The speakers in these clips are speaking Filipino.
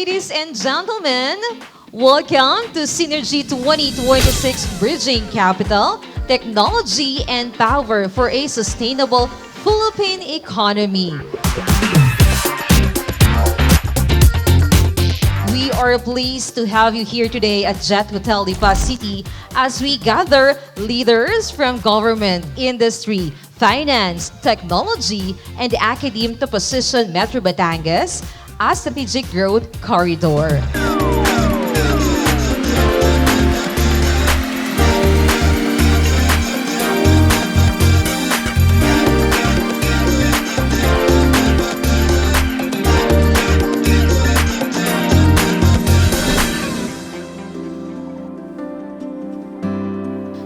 Ladies and gentlemen, welcome to Synergy 2026 Bridging Capital, Technology and Power for a Sustainable Philippine Economy. We are pleased to have you here today at Jet Hotel Lipa City as we gather leaders from government, industry, finance, technology, and academe to position Metro Batangas as strategic growth corridor.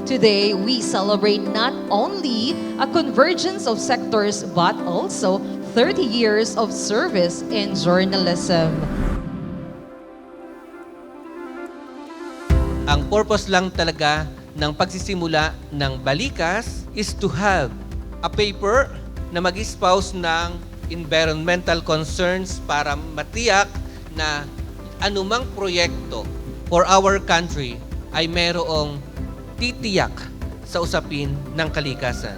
Today, we celebrate not only a convergence of sectors but also 30 years of service in journalism. Ang purpose lang talaga ng pagsisimula ng Balikas is to have a paper na mag-espouse ng environmental concerns para matiyak na anumang proyekto for our country ay merong titiyak sa usapin ng kalikasan.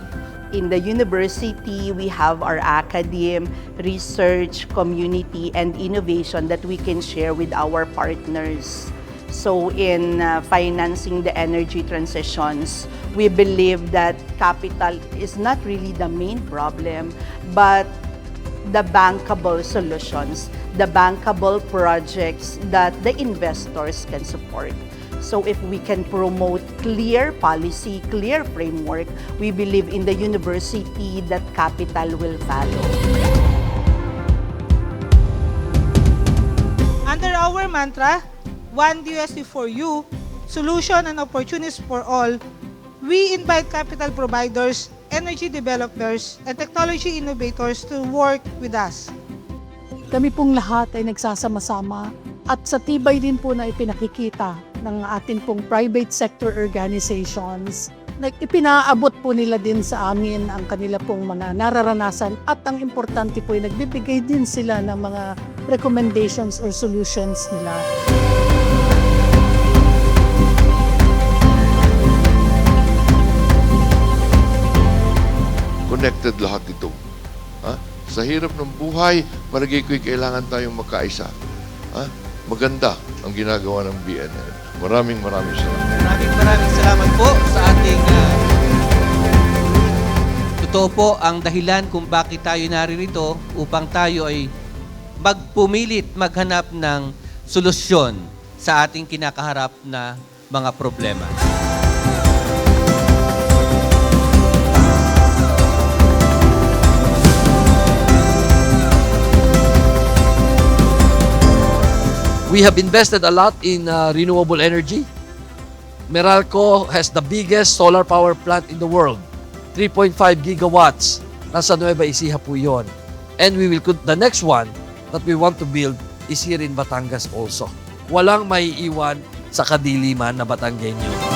In the university, we have our academe, research, community, and innovation that we can share with our partners. So in financing the energy transitions, we believe that capital is not really the main problem, but the bankable solutions, the bankable projects that the investors can support. So if we can promote clear policy, clear framework, we believe in the university that capital will follow. Under our mantra, One DUST for you, solution and opportunities for all, we invite capital providers, energy developers, and technology innovators to work with us. Kami pong lahat ay nagsasama-sama at sa tibay din po na ipinakikita ng atin pong private sector organizations. Ipinaabot po nila din sa amin ang kanila pong mga nararanasan at ang importante po ay nagbibigay din sila ng mga recommendations or solutions nila. Connected lahat ito. Sa hirap ng buhay, malagay ko'y kailangan tayong magkaisa. Maganda ang ginagawa ng BNL. Maraming salamat. Maraming salamat po sa ating totoo po ang dahilan kung bakit tayo naririto upang tayo ay magpumilit maghanap ng solusyon sa ating kinakaharap na mga problema. We have invested a lot in renewable energy. Meralco has the biggest solar power plant in the world, 3.5 gigawatts. Nasa Nueva Ecija po yun. And the next one that we want to build is here in Batangas also. Walang maiiwan sa kadiliman na Batanggenyo.